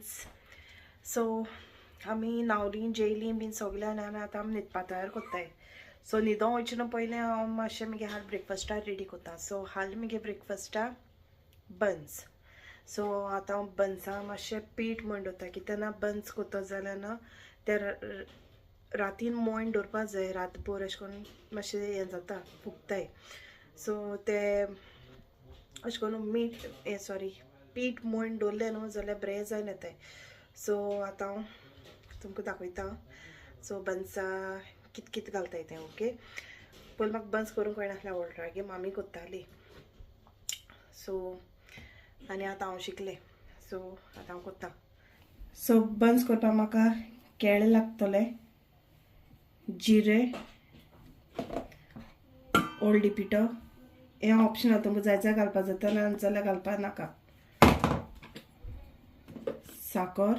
Buns. So आमी न्हावलीं जेयलीं bin सगलें आनी आतां आमी न्हिदपा तयार कोत्ताय. सो न्हिदों वयचें पयलें हांव मातशें मगे हाल ब्रेकफास्टाक रेडी कोत्ता. सो हाल मगे ब्रेकफास्टाक बन्स. सो आतां हांव बन्सां मातशें पीठ म्हण दवरता, कित्याक ना बन्स कोत्तो जाल्यार ना ते रातीन मोयन दवरपा जाय. रातभर अशें करून मातशें हें जाता, फुगताय. सो ते अशें करून पीठ मोयन दवरलें न्हू जाल्यार बरें जायन येताय. सो आतां हांव तुमकां दाखयता. सो बन्सा कित घालताय तें. ओके, पयलीं म्हाका बन्स करूंक कळनासलें ऑलरेडी मामी कोत्ताली. सो आनी आतां हांव शिकलें. सो आतां हांव कोत्ता. सो बन्स करपाक म्हाका केळें लागतले, जिरें, ओल्डी पिठो. हें ऑप्शनल, तुमकां जाय जाल्यार घालपा जाता नाजाल्यार घालपा नाका. साकर,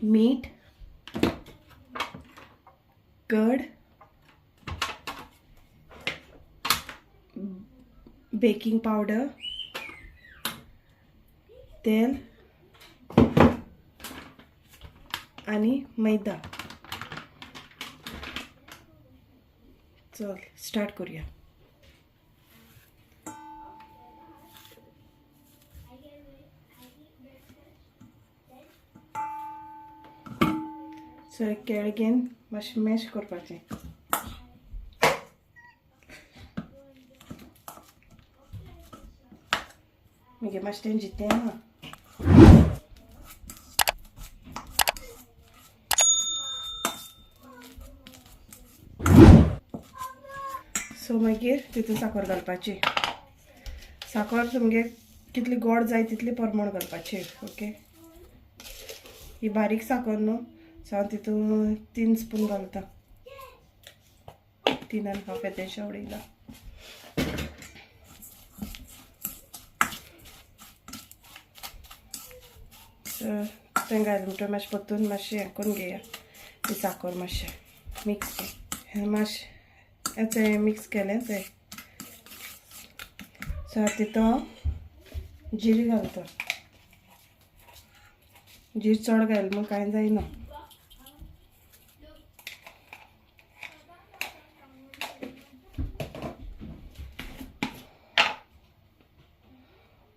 मीठ, कर्ड, बेकिंग पावडर, तेल आनी मैदा. चल स्टार्ट करूया. सो केळें घेवन मातशें मॅश करपाचें. मगे मातशें तें जितें आहा. सो मागीर तितून साकर घालपाची. साकर तुमगे कितली गोड जाय तितली प्रमाण घालपाची. ओके, ही बारीक साकर न्हू, सो हांव तितून 3 स्पून घालता. 3 आनी हाफ येदेशें उडयला. सो तें घाल म्हणटकीर मातशें परतून मातशें हें करून घेया. ती साकर मातशें मिक्स मातशें तें मिक्स केलें तें. सो तितून जिरी घालता. जीर चड घाल म्हूण कांय जायना.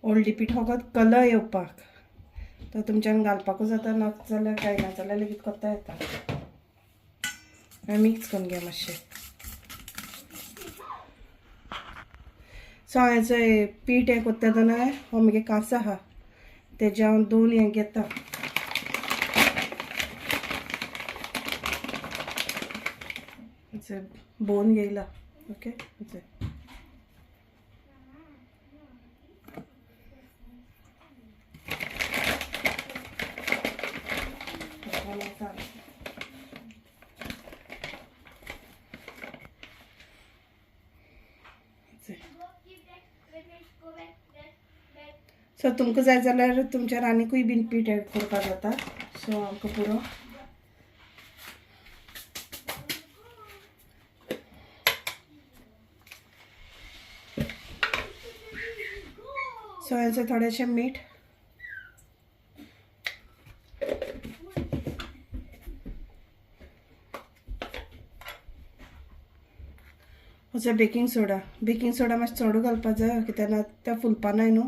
ओल्डी पीठ फकत कलर येवपाक, तो तुमच्यान घालपाकूच जाता, ना जाल्यार कांय ना जाल्यार लेगीत कोत्ता येता. मिक्स करून घे मातशें. सो हांव हेचो पीठ हें कोत्ता तेन्ना हो मगे कांसो आहा तेजे हांव 2 हें घेता. बोन घेयला. ओके, सो तुमकां जाय जाल्यार तुमच्या आनिकूय बीन पीठ एड करपाक जाता. सो आमकां पुरो सो हेचें थोडेंशें मीठ, बेकिंग सोडा मातशें चड घालपाक जाय, कित्याक तें फुलपा नाय न्हू,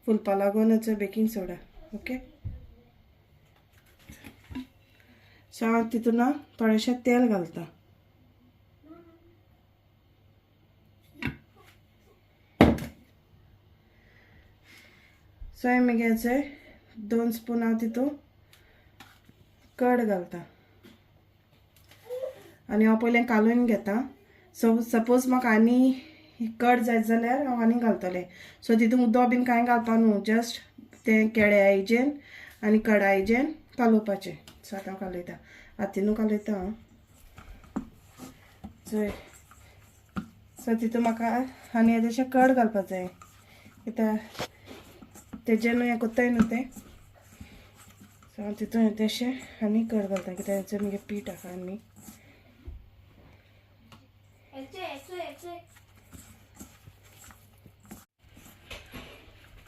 फुलपा लागून हेचो बेकिंग सोडा. ओके, सो हांव तितून थोडेंशें तेल घालता. सो मागीर हेचे 2 स्पून हांव तितून कर्ड घालता आनी हांव पयलें कालून घेता. सो सपोज म्हाका आनी कर्ड जाय जाल्यार हांव आनी घालतलें. सो तितून उदक बीन कांय घालपा न्हू, जस्ट तें केळ्या आयजेन आनी कडा आयजेन कालोवपाचें. सो आतां हांव कालयता, हातीनू कालयता हांव. सो तितून म्हाका आनी येदेशें कर्ड घालपाक जाय, कित्याक तेजें न्हू हें कोत्ताय न्हू तें. सो हांव तितून येदेशें आनी कर्ड घालता, कित्याक हेचें मगे पीठ आहा आनी.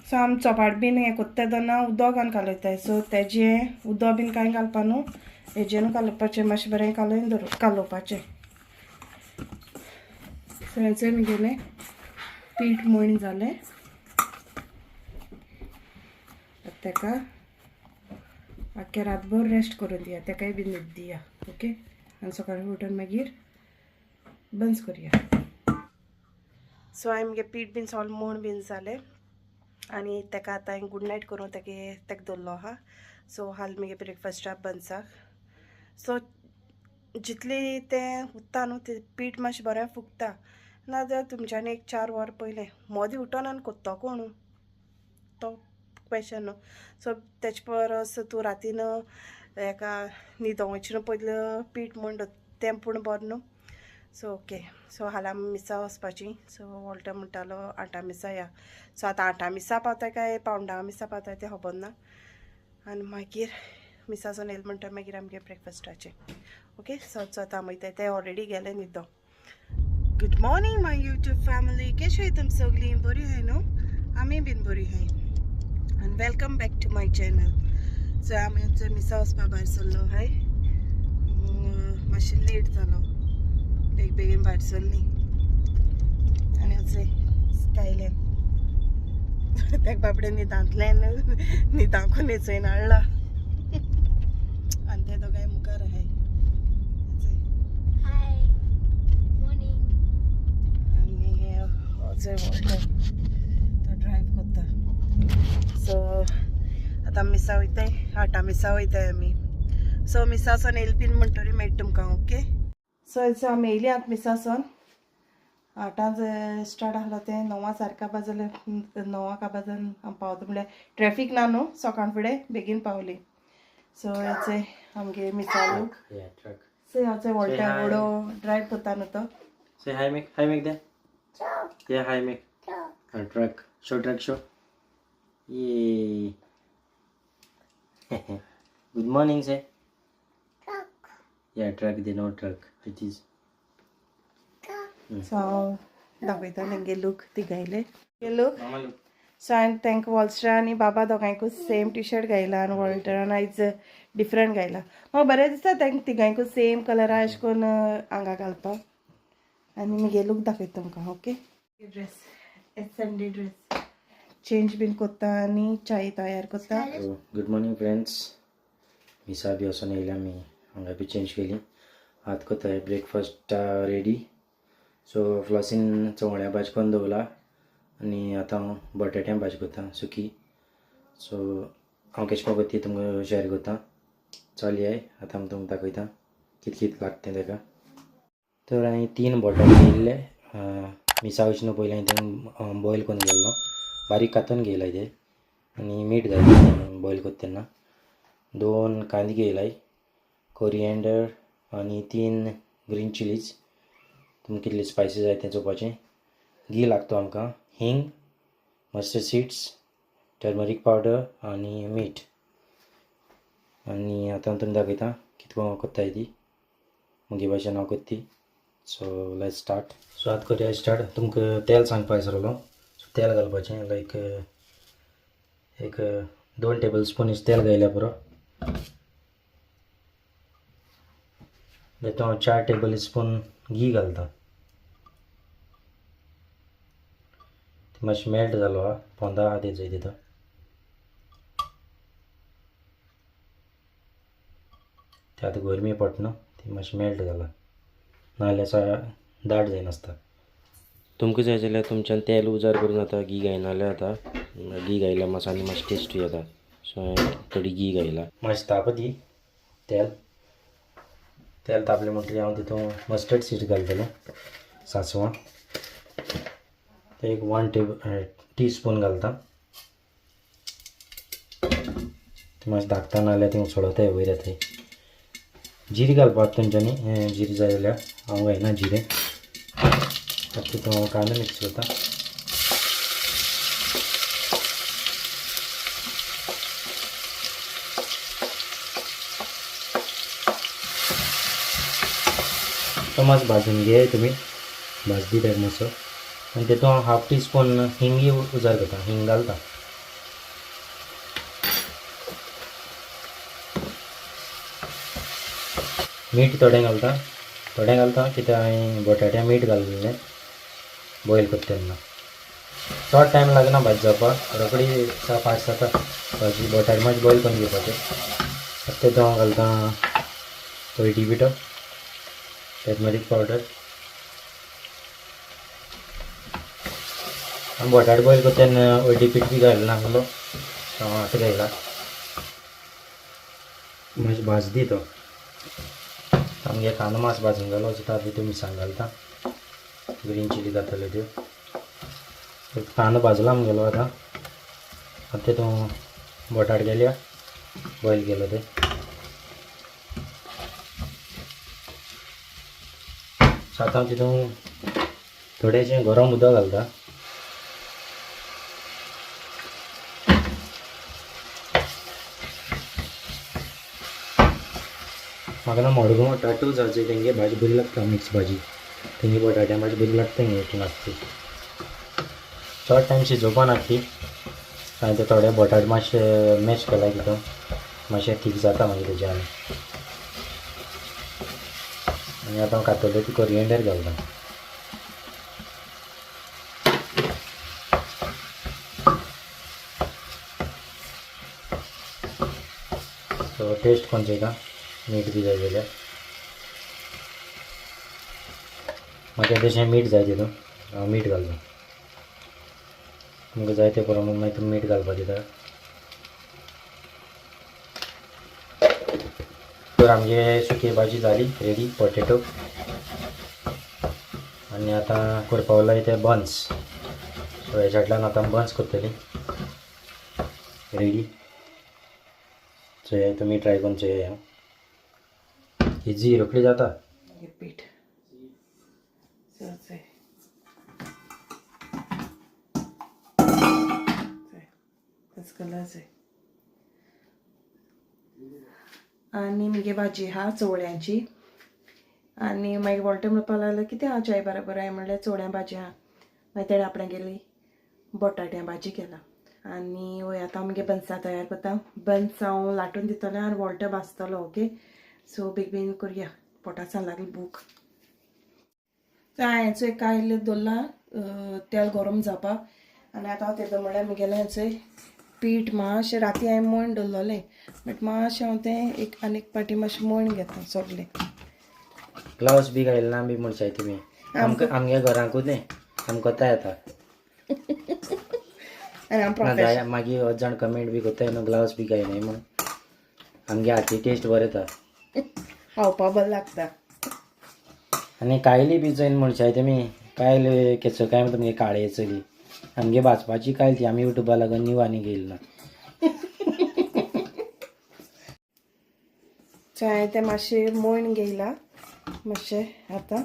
सो आम चपाट बीन हें कोत्ता तेन्ना उदक घालयताय सो तेजें उदक बीन कांय घालपा न्हू हेजें घालपाचें मातशें बरें कालोवपाचें सो हेचें म्हगेलें पीठ मण जालें तेका आख्या रातभर रेस्ट करून दिया तेकाय बीन न्हीद दिया ओके आनी सकाळीं उठून मागीर बंद करुया सो हांवें म्हगे पीठ बीन सगळें मण बीन जालें आनी तेका आतां हांवें गूड नायट करून तेका दवरलो आहा सो हाल म्हगे ब्रेकफास्टाक बंसाक सो जितली तें उरता न्हू तें पीठ मातशें बरें फुगता नाजाल्यार तुमच्यांनी एक 4 वर पयलें मोदें उठोन आनी कोत्तो कोण तो क्वेश्चन न्हू सो तेचे परस तूं रातीन हेका न्हिदों वयचे पयलीं पीठ म्हण तें पूण बरें न्हू सो ओके सो हालां मिसा वचपाची सो वॉल्टर म्हणटालो 8 मिसा या सो आतां 8 मिसा पावताय काय 9 मिसा पावताय तें खबर ना आनी मागीर मिसासून येयलें म्हणटा मागीर आमगे ब्रेकफास्टाचें ओके सो आतां आमी वयताय ते ऑलरेडी गेले न्हिदों गुड मॉर्निंग माय यूट्यूब फॅमिली कशी आहाय तुमी सगळीं बरी आहाय न्हू आमी बीन बरी आहाय and welcome back to my channel so आमी आमचे मिसा वचपा भायर सरलो हाय मातशें लेट जालो बेगीन भायर सरली आनी अशें स्कायलेन तेका बाबडे न्हिदांतल्यान न्हिदांकून न्हेसोयन हाडला आनी ते दोगांय मुखार आहाय Hi. Morning. आनी अजय वॉल्टर तो ड्रायव करता सो आतां मिसा वयताय 8 मिसा वयताय आमी सो मिसासून येयले बीन म्हणटरी मेळटा तुमकां ओके सो आमी येयली आतां मिसासून 8 स्टार्ट आसलो तें 9 सारका बाजले 9 बाजून आमी पावता म्हणल्यार ट्रॅफीक ना न्हू सकाळ फुडें बेगीन पावली सो हेचे आमगे मिसा लोक सो हेचे वॉल्टर व्हडो ड्रायव करता न्हू तो Say hi, Mick. Hi, Mick. There. Yeah, hi, Mick. A truck. Show. Yay. Good morning, say. Truck. Yeah, truck. They know truck. It is. So दाखयता तेंगे लूक तिगायले लूक Mama, look. सो हांवें तांकां वॉल्स्टर आनी बाबा दोगांयकूच सेम टी शर्ट घायला आनी वॉल्टरान आयज डिफरंट घायला म्हाका बरें दिसता तांकां तिगांयकूच सेम कलरा अशें करून आंगा घालपाक आनी म्हगे लूक दाखयता तुमकां okay dress Sunday dress change बीन कोत्ता आनी चाय तयार कोत्ता So, good morning, friends. मिसा बी वचून येयल्या आमी हांगा बी चेंज केली आतां कोताय ब्रेकफास्ट रेडी सो फ्लॉसीन चवळ्या भाजी करून दवरला आनी आतां हांव बटाट्या भाजी करता सुकी सो हांव कशें करून करता तुमकां शेअर करता चल आय आतां हांव तुमकां दाखयता कितें लागता तेका तर हांवें 3 बटाटे घेतले मिसा वचना पयलीं हांवें तें बॉयल करून गेल्लो बारीक कातून घेयलाय ते आनी मीठ घातलें बॉयल करता तेन्ना 2 कांदे घेयलाय कोरिएंडर आनी 3 ग्रीन चिलीज तुमकां कितले स्पायसी जाय तें चोवपाचें घी लागता आमकां हिंग मस्टर्ड सीड्स टर्मरीक पावडर आनी मीठ आनी आतां तुमकां दाखयता कितको कोत्ताय ती मुगे भाशेन हांव कोत्ता ती सो लेट्स स्टार्ट सो आतां करुया स्टार्ट तुमकां तेल सांगपा विसरलो सो तेल घालपाचें लायक एक 2 टेबल स्पून तेल घायल्या पुरो तातूंत हांव 4 टेबल स्पून घी घालता मातशें मेल्ट जालो आहा पोंदा आहा तेजो तितून ते आतां गरमी पडटा न्हू ती मातशें मेल्ट जाला नाजाल्यार दाट जायनासता तुमकां जाय जाल्यार तुमच्यान तेल उजार करूं जाता घी घायना जाल्यार जाता घी घायल्यार मसाले मातशें टेस्टी येता सो हांवें थोडी घी घायला मातशें तापो दी तेल तापलें म्हणटकीर हांव तितून मस्टर्ड सीड घालतलो सांसवां ते एक 1 टीस्पून घालता ते मातशें धाकता नाजाल्यार ती सोडोताय वयर येताय जिरें घालपाक तुमच्यांनी जिरें जाय जाल्यार हांव घायना जिरें तितून हांव कांदो मिक्स करता तो मातसो भाजून घे तुमी भाजली ताका मातसो आनी तितून 1/2 टीस्पून हिंग उजार करता हिंग घालता मीठ थोडें घालता कित्याक हांवें बटाट्या मीठ घालिल्लें बॉयल करता तेन्ना चड टायम लागना भाजी जावपाक रोखडी 6-5 जाता भाजी बटाट मातशें बॉयल करून घेवपाचें तेतूंत हांव घालता हळदी पिठो टर्मरीक पावडर आनी बटाट बॉयल करता तेन्ना हळदी पीठ बी घायला नासलो हांव आतां घायला मातशें भाजदी तो आमगे कांदो मातसो भाजून जालो सो तातूंत मिरसांग घालता ग्रीन चिली घातल्यो त्यो कांदो भाजला आमगेलो आतां तेतूंत बटाट घालया बॉयल केलो ते सो आतां हांव तितूंत थोडेंशें गरम उदक घालता म्हाका ना मडगो टाटू जावचे तेंगे भाजी बरी लागता मिक्स भाजी तेंगे बटाट्या भाजी बरी लागता तेंगे नासती चड टायम शिजोवपा नासती हांवें ते थोडे बटाट मातशे मॅश केला तितून मातशें थीक जाता मागीर तेज्यान आनी आतां हांव कातरले ती कोरिएंडर घालता सो टेस्ट कोण चेका मीठ बी जाय जाल्यार म्हाका तशें मीठ जाय तितून हांव मीठ घालता तुमकां जाय ते प्रमाण मागीर तुमी मीठ घालपा दिता तर आमगे सुकी भाजी जाली रेडी पोटेटो आनी आतां करपाक लाय ते बन्स सो हेच्यातल्यान आतां बन्स करतली रेडी सो हे तुमी ट्राय करून चोया इजी रोखडी जाता पीठ कलर जाय आनी मगे भाजी आहा चवळ्यांची आनी मागीर वॉल्टे म्हणपाक लागलो कितें आहा चाय बरोबर हांवें म्हणलें चवळ्यां भाजी आहा मागीर तेणें आपणें गेली बटाट्या भाजी केला आनी वय आतां मगे बन्सां तयार करता बन्स हांव लाटून दितलें आनी वॉल्टे भाजतलो ओके सो बेगीन करया पोटासान लागली भूक हांवें एक कायल दवरला तेल गरम जावपाक आनी आतां हांव तेदो म्हळ्यार म्हगेलें हेचें पीठ मातशें राती हांवें मोयण दवरलेलें बट मातशें हांव तें एक आनीक पाटी मातशें मोयण घेता सगलें ग्लावज बी घायला बी म्हणशाय तुमी आमगे घरांकूच न्ही आमकां कोता येता आनी हांव मागीर 10 जाण कमेंट बी कोत्ताय न्हू ग्लावज बी घायनाय म्हूण आमगे हाती टेस्ट बरो येता खावपा बरें लागता आनी कायली बी चोयन म्हणशाय तुमी कायल केसो काय तुमगे काळे चली आमगे भाजपाची कायल ती आमी युट्यूबा लागून नीव आनी घेयली ना हांवें तें मातशें मोयण घेयला मातशें आतां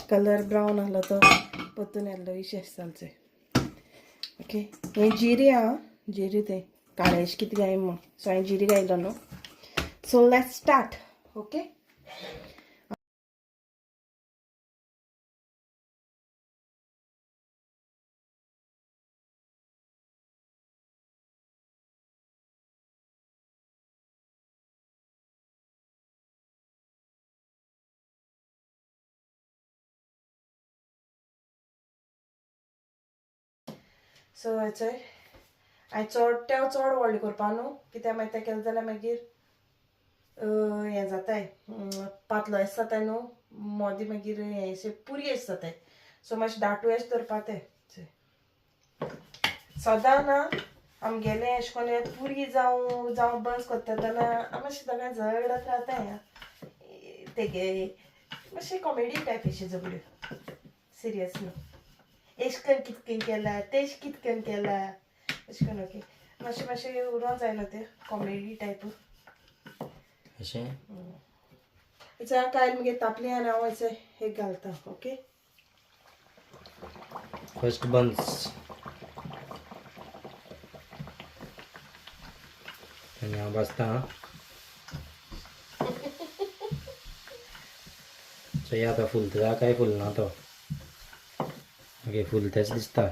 कलर ब्रावन आहलो तो परतून येल्लो इशें जालचें ओके हें जिरी आहा जिरी तें काळेश कितें घाय म्हूण सो हांवें जिरी घायलो न्हू so let's start okay so हेचें हांवें चड व्हडलें करपा न्हू कित्याक मागीर तें केलें जाल्यार मागीर हें जाताय पातलो एश जाताय न्हू मोदी मागीर हें अशें पुरी एश जाताय सो मातशें दाटू एश धरपा तें सदां ना आमगेलें अशें कोन्न पुरी जावं बंस करता जाल्यार मातशें दोगांय झगडत रावताय तेगे मातशें कॉमेडी टायप अशी झगड्यो सिरियस न्हू एश करून कितकेन केला तेश कितकेन केला अशें करून ओके मातशें उरों जायना तें कॉमेडी टायप अशें हें कायल मगे तापली आनी हांव हेचें एक घालता ओके फर्स्ट बन्स आनी हांव भाजता सो हे आतां फुलता काय फुलना तो ओके फुलतेच दिसता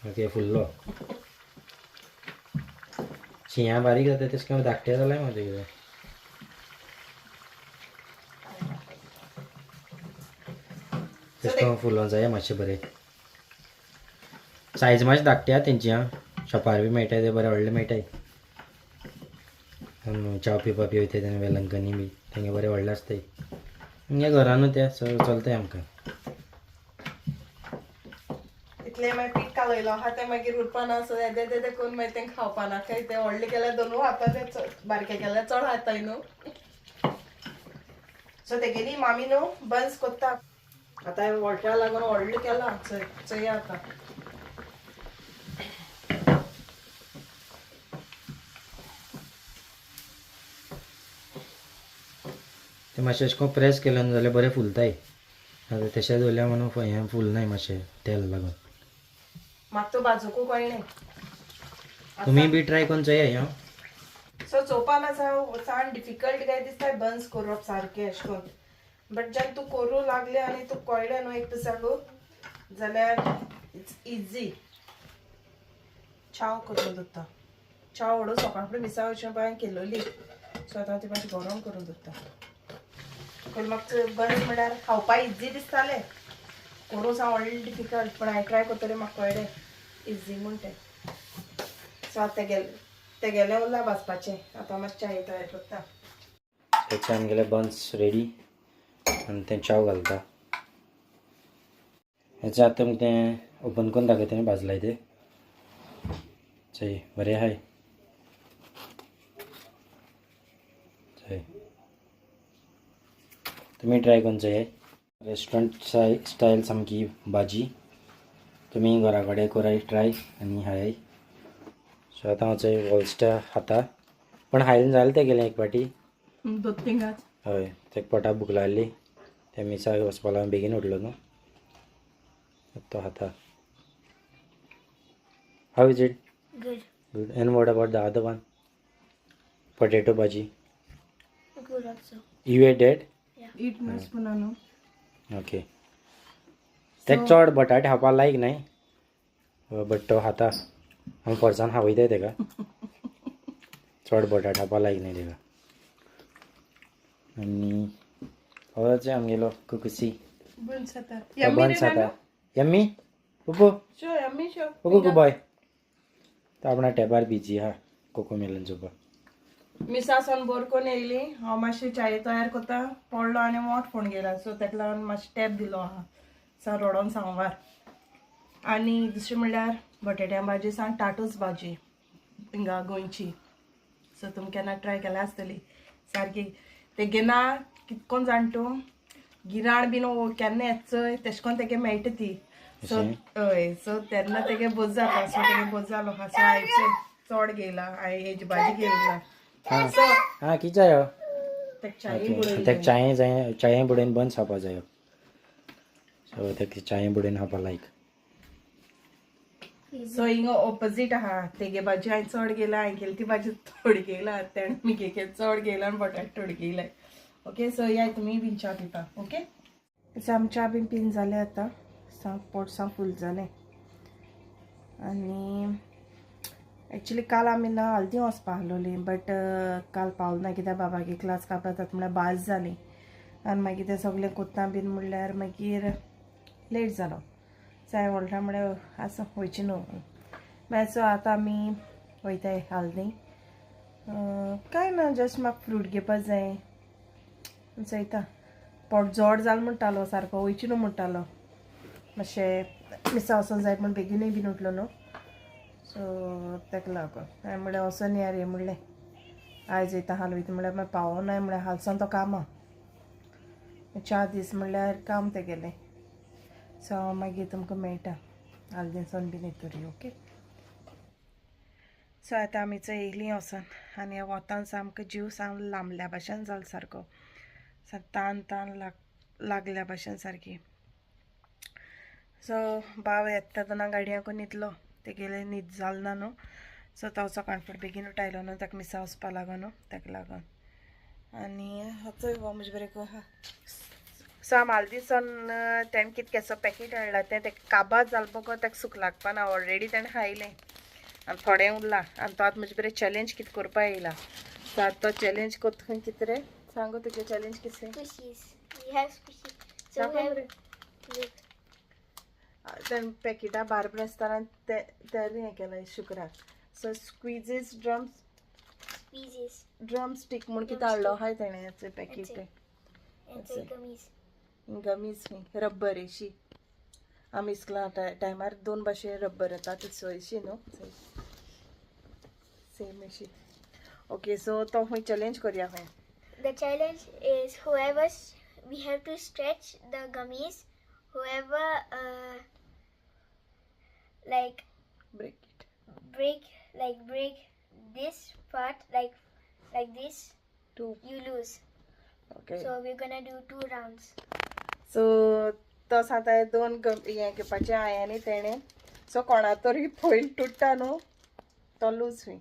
ओके फुल्लो शिंया बारीक जाता तेश काय धाकटे जाल्यार म्हाजे कितें तो फुलों जाय मातशें बरें सायज मातशी धाकटी आहा तेंची आं शॉपार बी मेळटाय ते बरे व्हडले मेळटाय च्या पिवपा वयताय तेन्ना वेलंकनी बी तेंगे बरे व्हडले आसताय हिंगे घरानू ते चलताय आमकां इतले मागीर पीठ कालयलो आहा ते मागीर उरपाना सो येदे तेदे करून मागीर तेंका खावपाना खंय ते व्हडले केल्यार दोनूय हाताचे बारके केल्यार चड हाताय न्हू सो तेगेली मामी न्हू बन्स कोत्ता आतां व्हडल्या लागून व्हडले केला चय आतां ते मातशें अशें करून प्रेस केलें न्हू जाल्यार बरें फुलताय आतां तशें दवरल्या म्हणून हें फुलनाय मातशें तेल लागून म्हाका तो बाजूकू कळ्ळें तुमी बी ट्राय करून चोया आं सो चोवपान आसा सान डिफिकल्ट काय दिसता बन्स करप सारकें अशें करून बट जेन्ना तूं करूं लागलें आनी तूं कळ्ळें न्हू एक दिसाकू जाल्यार इट्स इजी चाव करून दवरता चाव हडू सकाळ फुडें मिसा वचून बाय केलोली सो आतां ती मातशी गरम करून दवरता पण म्हाका बन्स म्हळ्यार खावपा इजी दिसतालें करूं सा व्हडलें डिफिकल्ट पण हांवें ट्राय करतलें म्हाका कळ्ळें इजी म्हूण तें सो आतां ते गेले उरला भाजपाचें आतां मातशें चाये तयार करता तेचे आमगेले बन्स रेडी आनी तें चाव घालता हेचें आतां तें ओपन करून दाखयता भाजलाय तें चय बरें आहाय चय तुमी ट्राय करून चोय रेस्टॉरंट स्टायल सामकी भाजी तुमी घरा कडेन कराय ट्राय आनी हाय सो आतां हांव चोय वॉलस्टा खाता पण हायन जालें तें गेलें एक फाटी दोन तिंगाच हय तेका पोटाक भूक लागली ते मिसा वचपा लागून बेगीन उठलो न्हू तो खाता how is it Good. Good and what about the other one potato bhaji Good also. You ate that ईट नस पुना न्हू ओके तेका चड बटाटे खावपा लायक न्हय बट तो खाता आमी फरसान खावयताय तेका चड बटाट खावपा लायक न्हय तेका आनी होच आमगेलो कुकुसी बन्स आता बन्स खाता यम्मी पुपू शो यम्मी शो पुपू कुबाय तो आपणा टॅपार बिजी आहा कोको मेलन चोवपा मिसा सोन बोर कोन येयली हांव मातशें चाये तयार कोत्ता पडलो आनी मोठ फोन गेला सो तेका लागून मातशें टॅप दिलो आहा सा रडोन सांबार आनी दुसरें म्हणल्यार बटाट्या भाजी सांग टाटूस भाजी हिंगा गोंयची सो तुमी केन्ना ट्राय केल्या आसतली सारकी ते घेना कितकोन जाण तूं गिराण बीन केन्ना येत चोय तेश कोन्न तेगे मेळटा ती सो हय सो तेन्ना तेगे बोज जाता सो तेगे बोज जालो आहा सो आयचे चड घेयला हांवें हेजी भाजी घेयला सो हां कितें जायो तेका चाये तेका चाये जाय चाये बुडयन बन्स खावपा जायो सो तेका चाये बुडयन खावपा लायक सो हिंगा ऑपोजीट आहा तेगे भाजी हांवें चड घेयला हांवें केली ती भाजी थोडी घेयला तेणें मिगे चड घेयला आनी बटाट थोडी घेयलाय ओके सो या तुमी बीन च्या पिता ओके सो आमी च्या बीन पीन जालें आतां सा पोट सा फूल जालें आनी एक्चुली काल आमी ना हल्दी वचपा आहलोली बट काल पावलो ना कित्याक बाबागे क्लास कापतात म्हळ्यार भाज जाली आनी मागीर तें सगलें कोत्ता बीन म्हणल्यार मागीर लेट जालो सो हांवें व्हरता म्हळ्यार आसा वयची न्हू मागीर सो आतां आमी वयताय हल्दी कांय ना जस्ट म्हाका फ्रूट घेवपा जाय चयता पोट जड जाल म्हणटालो सारको वयची न्हू म्हणटालो मातशें मिसा वचोन जाय पूण बेगीनूय बीन उठलो न्हू सो तेका लागून हांवें म्हळ्यार वचोन या रे म्हणलें आयज वयता हाल वयता म्हळ्यार मागीर पावोनाय म्हळ्यार हालसान तो कामा 4 दीस म्हणल्यार काम ते गेलें सो हांव मागीर तुमकां मेळटा हालदेसान बीन येतरी ओके सो आतां आमी चोय येयलीं वचोन आनी वतान सामको जीव साम लांबल्या भाशेन जालो सारको तान तान लागल्या भाशेन सारकी सो बाव येता तेन्ना गाडयांकून न्हिदलो तेगेले न्हीद जाल ना न्हू सो तो सकाळ फुडें बेगीन उठायलो न्हू ताका मिसा वचपा लागोन न्हू ताका लागोन आनी चोय हो म्हजे बरें आहा सो हांव हालदीसान तेणें कितें केसो पॅकेट हाडला तें तेका काबार जाल बगो ताका सूख लागपा ना ऑलरेडी ताणें खायलें आनी थोडें उरलां आनी तो आतां म्हजे बरें चॅलेंज कितें करपा येयला सो आतां तो चॅलेंज कोत्ता खंय कितें रे सांगू तुजें चॅलेंज कितें Squishies. We have squishies. So we have, look, तेणें पॅकेटां बारबीं आसतना ते हें केलें शुक्रार. So squeezes Squeezes. Drumstick म्हूण कितें हाडलो आहाय तेणें packet It's a gummies. Gummies rubber अशी आमी इस्कुला टायमार 2 भाशेन रब्बर येता ती अशी न्हू सेम अशी. ओके सो तो खंय चॅलेंज करया खंय. The challenge is we have to stretch the gummies. Whoever like break इट. break this part like this, 2. you lose. Okay So we're gonna do 2 rounds. So तो सांगता 2 हें घेवपाचें हांवें आनी तेणें. सो कोणा तरी पयलीं तुट्टा न्हू तो लूज हुई.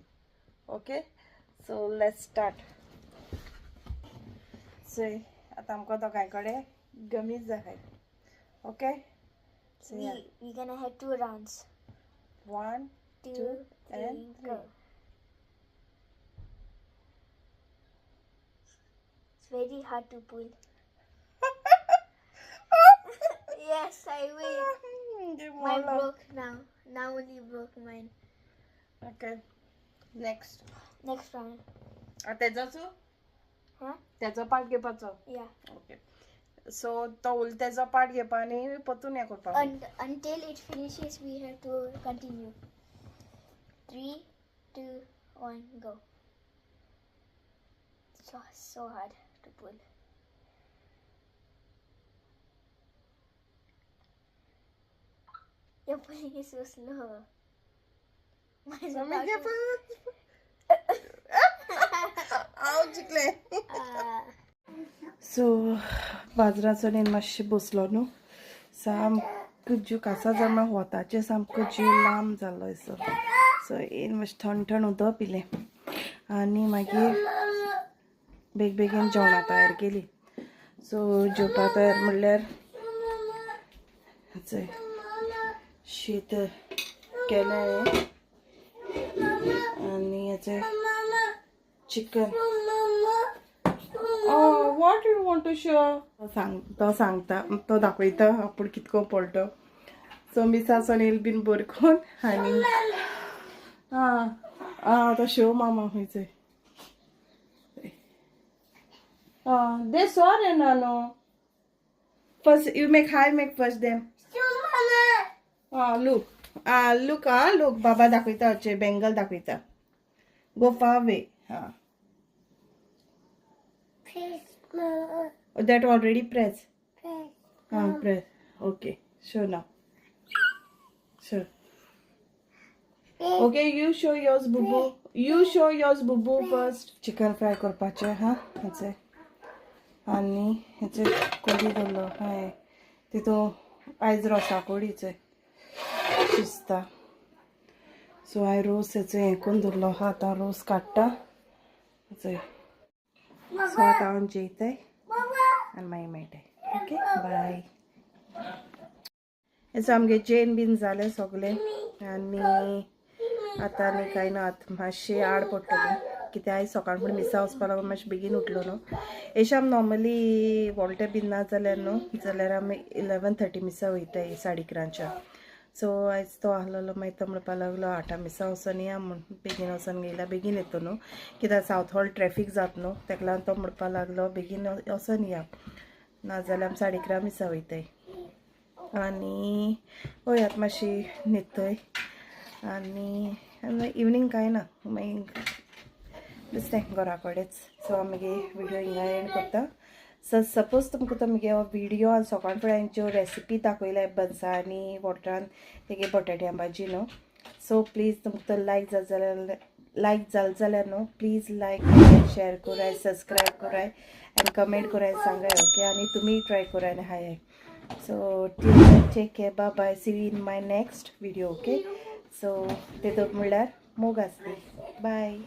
Okay so let's start. So आतां आमकां दोगांय कडेन गमीज जाय. Okay so We're gonna have 2 rounds. 1 2, 2 3, and 3. go. It's very hard to pull. Yes, I win. Mine broke now. Now only broke mine. Okay next. Next round. तेजोच Huh? तेजो part घेवपाचो. Yeah. Okay so तो उरला तेजो part घेवपा आनी परतून हें करपा. Until it finishes, we have to continue. 3, 2, 1, go. So hard to pull. Your pulling is so slow. Mine's So about me to- हांव जिखलें. सो बाजराचो न्ही मातशें बसलो न्हू सामको जीव कासा जावन म्हाका वताचें सामको जीव लांब जालो असो. सो येन मातशें थंड थंड उदक पिलें आनी मागीर बेगीन जेवणा तयार केली. सो जेवपा तयार म्हणल्यार शीत केलें आनी हेचें chicken. What you want to show. तो सांगता तो दाखयता आपूण कितको पडलो. सो मिसा सोनील बीन बरकून आनी तो शो मामा खंयचो. दे सॉरी नानो first you make first them. Look बाबा दाखयता हरचे बेंगल दाखयता. गो फार वे. That already press. Press. Okay. Show now. Show. Okay, you show yours, boo boo. You show yours, boo boo first. Chicken fry करपाचे हा हेचे आनी हेचे कोडी दवरलो हाय तितून आयज रोसा कोडीचे शिजता. सो हांवें रोस हेचो हें करून दवरलो आहा आतां रोस काडटा. सो आतां हांव जेयताय आनी मागीर मेळटाय. Okay bye. हेचो आमगे जेन बीन जालें सगलें आनी आतां आनी कांय ना. आतां मातशें आड पडटलें कित्याक आयज सकाळ फुडें मिसा वचपा लागून मातशें बेगीन उठलो न्हू. एशें आमी नॉर्मली वॉल्टे बीन ना जाल्यार न्हू जाल्यार आमी 11:30 मिसा वयताय 11:30च्या. सो आयज तो आहलोलो मागीर तो म्हणपा लागलो 8 मिसा वचोन या म्हूण. बेगीन वचोन येयला बेगीन येता न्हू कित्याक सावथ हॉल ट्रॅफीक जाता न्हू तेका लागून तो म्हणपा लागलो बेगीन वचोन या नाजाल्यार आमी 11:30 मिसा वयताय. आनी हय आतां मातशी न्हिदतय आनी इवनींग कांय ना मागीर दिसतें घरा कडेच. सो आमगे व्हिडिओ हिंगा एंड करता. सो सपोज तुमकां तो मगे व्हिडिओ आनी सकाळ फुडें हांच्यो रेसिपी दाखयल्या बन्सा आनी वॉटरान तेगे बटाट्या भाजी न्हू. सो प्लीज तुमकां तो लायक जाल जाल्यार न्हू प्लीज लायक कराय शेअर कराय सबस्क्रायब कराय आनी कमेंट कराय सांगाय. ओके आनी तुमी ट्राय कराय आनी हाय. So take care bye bye. See you in my next video. Okay so तेतूंत म्हणल्यार मोग आसली. बाय.